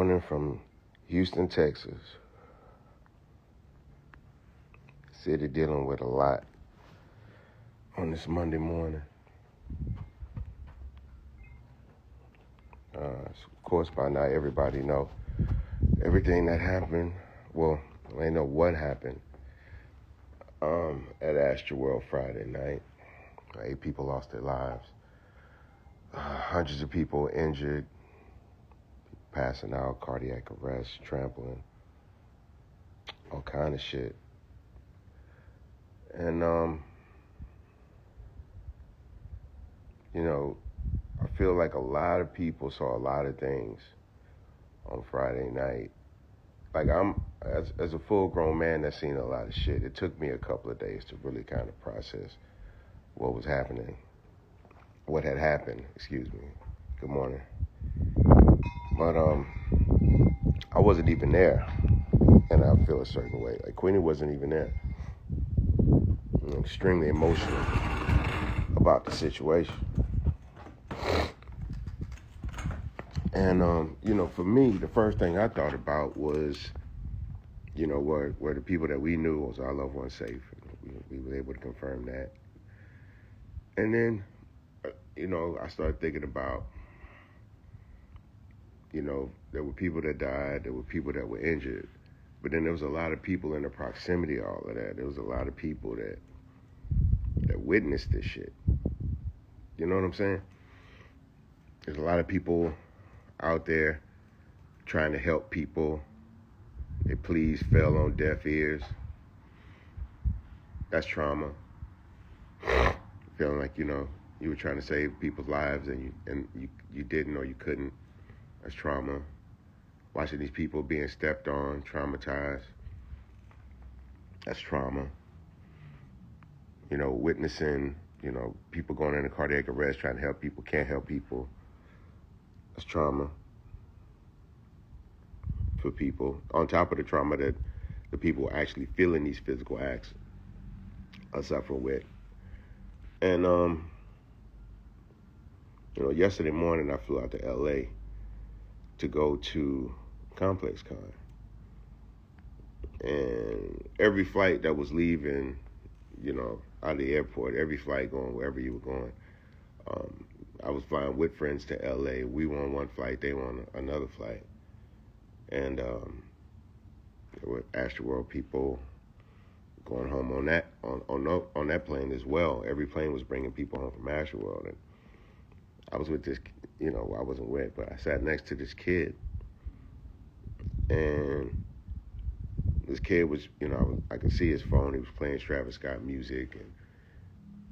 morning from Houston, Texas. City dealing with a lot on this Monday morning. Of course, by now everybody know everything that happened. Well, they know what happened at Astroworld Friday night. 8 people lost their lives. Hundreds of people injured, passing out, cardiac arrest, trampling, all kind of shit. And, I feel like a lot of people saw a lot of things on Friday night. Like as a full-grown man that's seen a lot of shit, it took me a couple of days to really kind of process what was happening, what had happened, excuse me. Good morning. But I wasn't even there, and I feel a certain way. Like Queenie wasn't even there. I'm extremely emotional about the situation. And, for me, the first thing I thought about was, were the people that we knew, was our loved ones safe? We were able to confirm that. And then, I started thinking about, there were people that died, there were people that were injured, but then there was a lot of people in the proximity of all of that. There was a lot of people that witnessed this shit. You know what I'm saying? There's a lot of people out there trying to help people. Their pleas fell on deaf ears. That's trauma. Feeling like, you were trying to save people's lives and you didn't or you couldn't. That's trauma. Watching these people being stepped on, traumatized. That's trauma. Witnessing, people going into cardiac arrest, trying to help people, can't help people. That's trauma for people. On top of the trauma that the people actually feeling these physical acts are suffering with. And, yesterday morning I flew out to LA to go to Complex Con. And every flight that was leaving, out of the airport, every flight going wherever you were going, I was flying with friends to LA. We were on one flight, they were on another flight. And there were Astroworld people going home on that plane as well. Every plane was bringing people home from Astroworld. And I was with this, I wasn't with, but I sat next to this kid. And this kid was, I could see his phone. He was playing Travis Scott music, and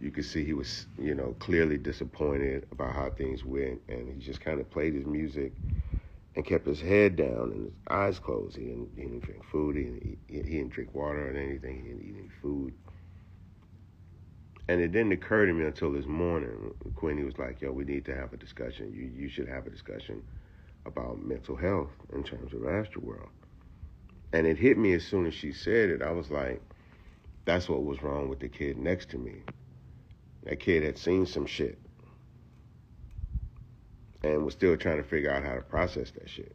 you could see he was, clearly disappointed about how things went, and he just kind of played his music and kept his head down and his eyes closed. He didn't drink food. He didn't drink water or anything. He didn't eat any food. And it didn't occur to me until this morning. Queenie was like, yo, we need to have a discussion. You should have a discussion about mental health in terms of Astroworld. And it hit me as soon as she said it. I was like, that's what was wrong with the kid next to me. That kid had seen some shit and was still trying to figure out how to process that shit.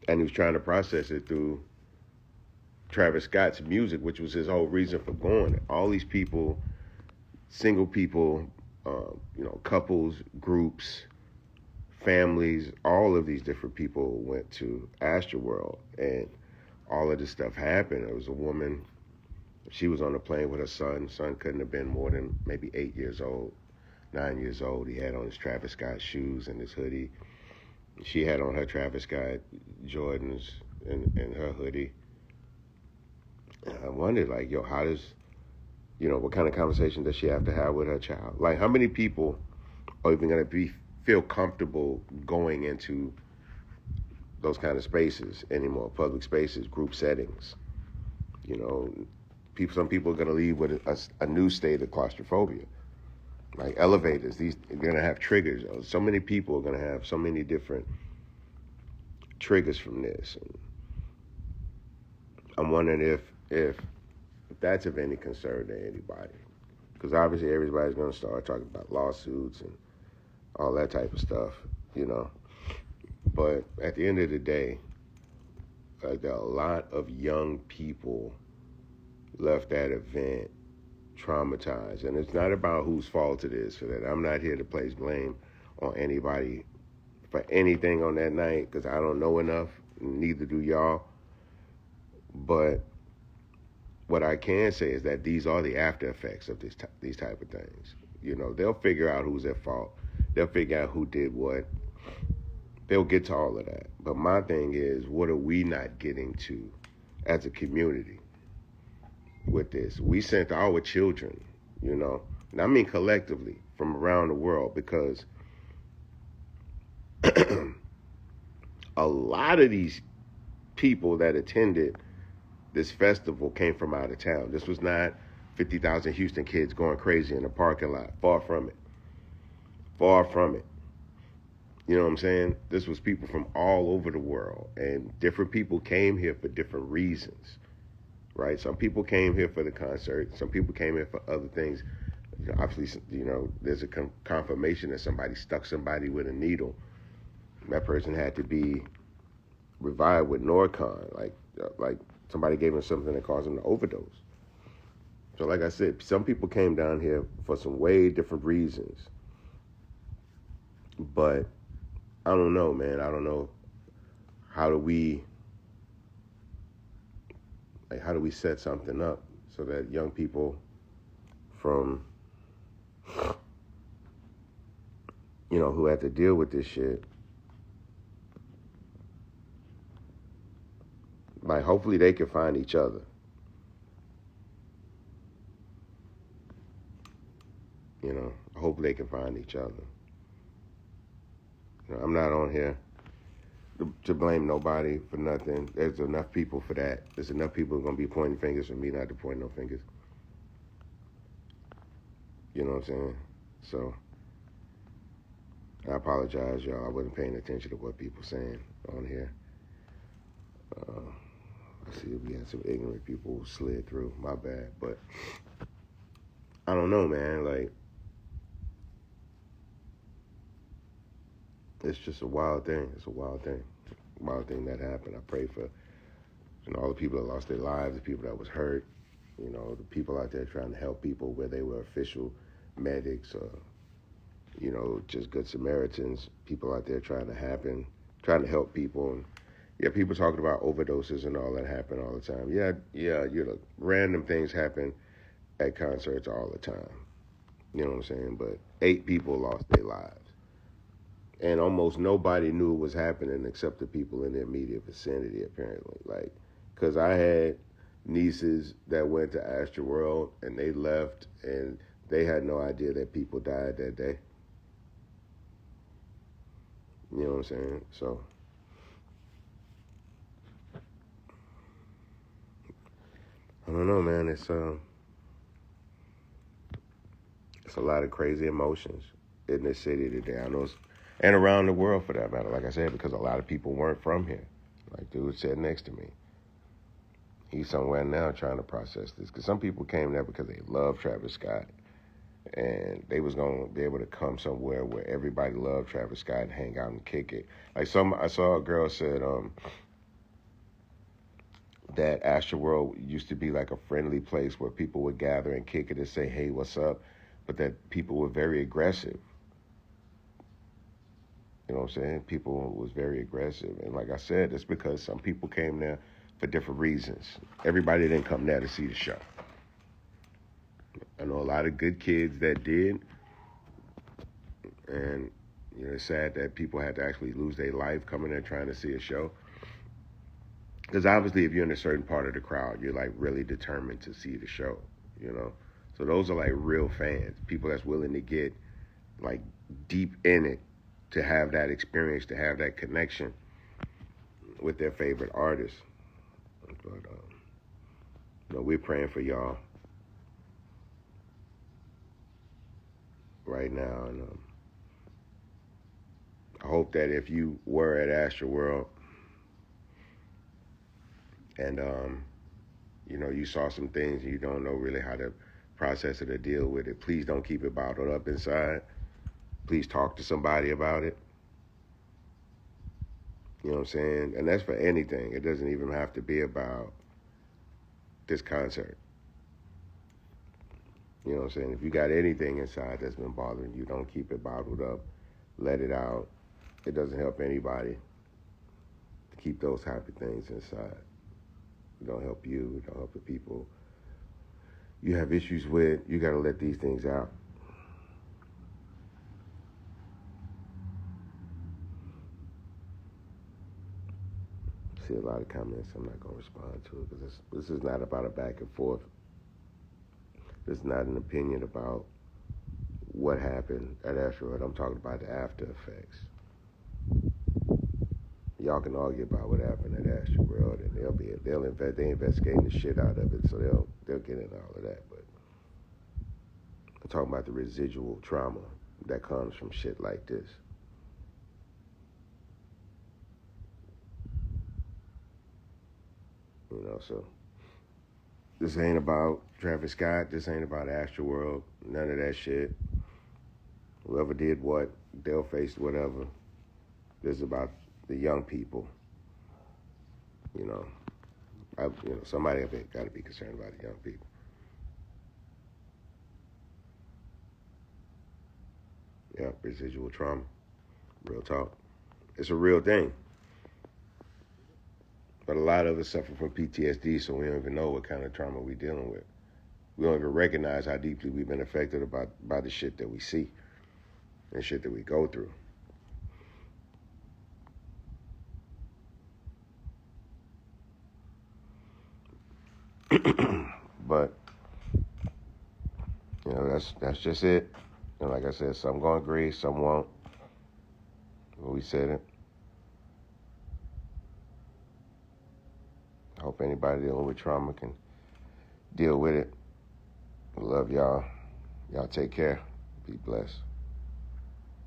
And he was trying to process it through Travis Scott's music, which was his whole reason for going. All these people, single people, couples, groups, families, all of these different people went to Astroworld, and all of this stuff happened. There was a woman, she was on a plane with her son. Son couldn't have been more than maybe 8 years old, 9 years old. He had on his Travis Scott shoes and his hoodie. She had on her Travis Scott Jordans and her hoodie. And I wondered, like, yo, how does, what kind of conversation does she have to have with her child? Like, how many people are even going to feel comfortable going into those kind of spaces anymore, public spaces, group settings? Some people are going to leave with a new state of claustrophobia. Like elevators, they're going to have triggers. So many people are going to have so many different triggers from this. And I'm wondering if that's of any concern to anybody. Because obviously everybody's going to start talking about lawsuits and all that type of stuff, But at the end of the day, there are a lot of young people left that event traumatized. And it's not about whose fault it is for that. I'm not here to place blame on anybody for anything on that night because I don't know enough, neither do y'all. But what I can say is that these are the after effects of these type of things. You know, they'll figure out who's at fault. They'll figure out who did what. They'll get to all of that. But my thing is, what are we not getting to as a community with this? We sent our children, you know, and I mean collectively from around the world because a lot of these people that attended this festival came from out of town. This was not 50,000 Houston kids going crazy in the parking lot. Far from it. Far from it. You know what I'm saying? This was people from all over the world, and different people came here for different reasons, right? Some people came here for the concert. Some people came here for other things. You know, obviously, you know, there's a confirmation that somebody stuck somebody with a needle. That person had to be revived with Norcon, like somebody gave him something that caused him to overdose. So like I said, some people came down here for some way different reasons. But I don't know, man. I don't know how do we set something up so that young people from, you know, who had to deal with this shit, like hopefully they can find each other. You know, hopefully they can find each other. You know, I'm not on here to blame nobody for nothing. There's enough people for that. There's enough people who are going to be pointing fingers for me not to point no fingers. You know what I'm saying? So, I apologize, y'all. I wasn't paying attention to what people saying on here. I see we had some ignorant people who slid through. My bad. But, I don't know, man. Like, it's just a wild thing. It's a wild thing. Wild thing that happened. I pray for, you know, all the people that lost their lives, the people that was hurt, you know, the people out there trying to help people where they were official medics or, you know, just good Samaritans, people out there trying to help people. And yeah, people talking about overdoses and all that happen all the time. Yeah, you know, random things happen at concerts all the time. You know what I'm saying? But 8 people lost their lives. And almost nobody knew what was happening except the people in the immediate vicinity, apparently. Like, because I had nieces that went to Astroworld and they left and they had no idea that people died that day. You know what I'm saying? So, I don't know, man. It's a lot of crazy emotions in this city today. I know and around the world for that matter, like I said, because a lot of people weren't from here. Like dude sat next to me. He's somewhere now trying to process this. Because some people came there because they love Travis Scott. And they was going to be able to come somewhere where everybody loved Travis Scott and hang out and kick it. Like I saw a girl said that Astroworld used to be like a friendly place where people would gather and kick it and say, hey, what's up? But that people were very aggressive. You know what I'm saying? People was very aggressive. And like I said, it's because some people came there for different reasons. Everybody didn't come there to see the show. I know a lot of good kids that did. And, you know, it's sad that people had to actually lose their life coming there trying to see a show. Because obviously if you're in a certain part of the crowd, you're like really determined to see the show, you know? So those are like real fans, people that's willing to get like deep in it to have that experience, to have that connection with their favorite artist. But, you know, we're praying for y'all right now. And I hope that if you were at Astroworld and, you know, you saw some things and you don't know really how to process it or deal with it, please don't keep it bottled up inside. Please talk to somebody about it. You know what I'm saying? And that's for anything. It doesn't even have to be about this concert. You know what I'm saying? If you got anything inside that's been bothering you, don't keep it bottled up. Let it out. It doesn't help anybody to keep those type of things inside. It don't help you. It don't help the people you have issues with. You got to let these things out. See a lot of comments. I'm not going to respond to it because this is not about a back and forth. This is not an opinion about what happened at Asteroid. I'm talking about the after effects. Y'all can argue about what happened at Asteroid, and they investigating the shit out of it, so they'll get into all of that. But I'm talking about the residual trauma that comes from shit like this. You know, so this ain't about Travis Scott. This ain't about Astroworld. None of that shit. Whoever did what, they'll face whatever. This is about the young people. You know, somebody got to be concerned about the young people. Yeah, residual trauma. Real talk. It's a real thing. But a lot of us suffer from PTSD, so we don't even know what kind of trauma we're dealing with. We don't even recognize how deeply we've been affected by the shit that we see and shit that we go through. But that's just it. And like I said, some gonna agree, some won't. We said it. I hope anybody dealing with trauma can deal with it. I love y'all. Y'all take care. Be blessed.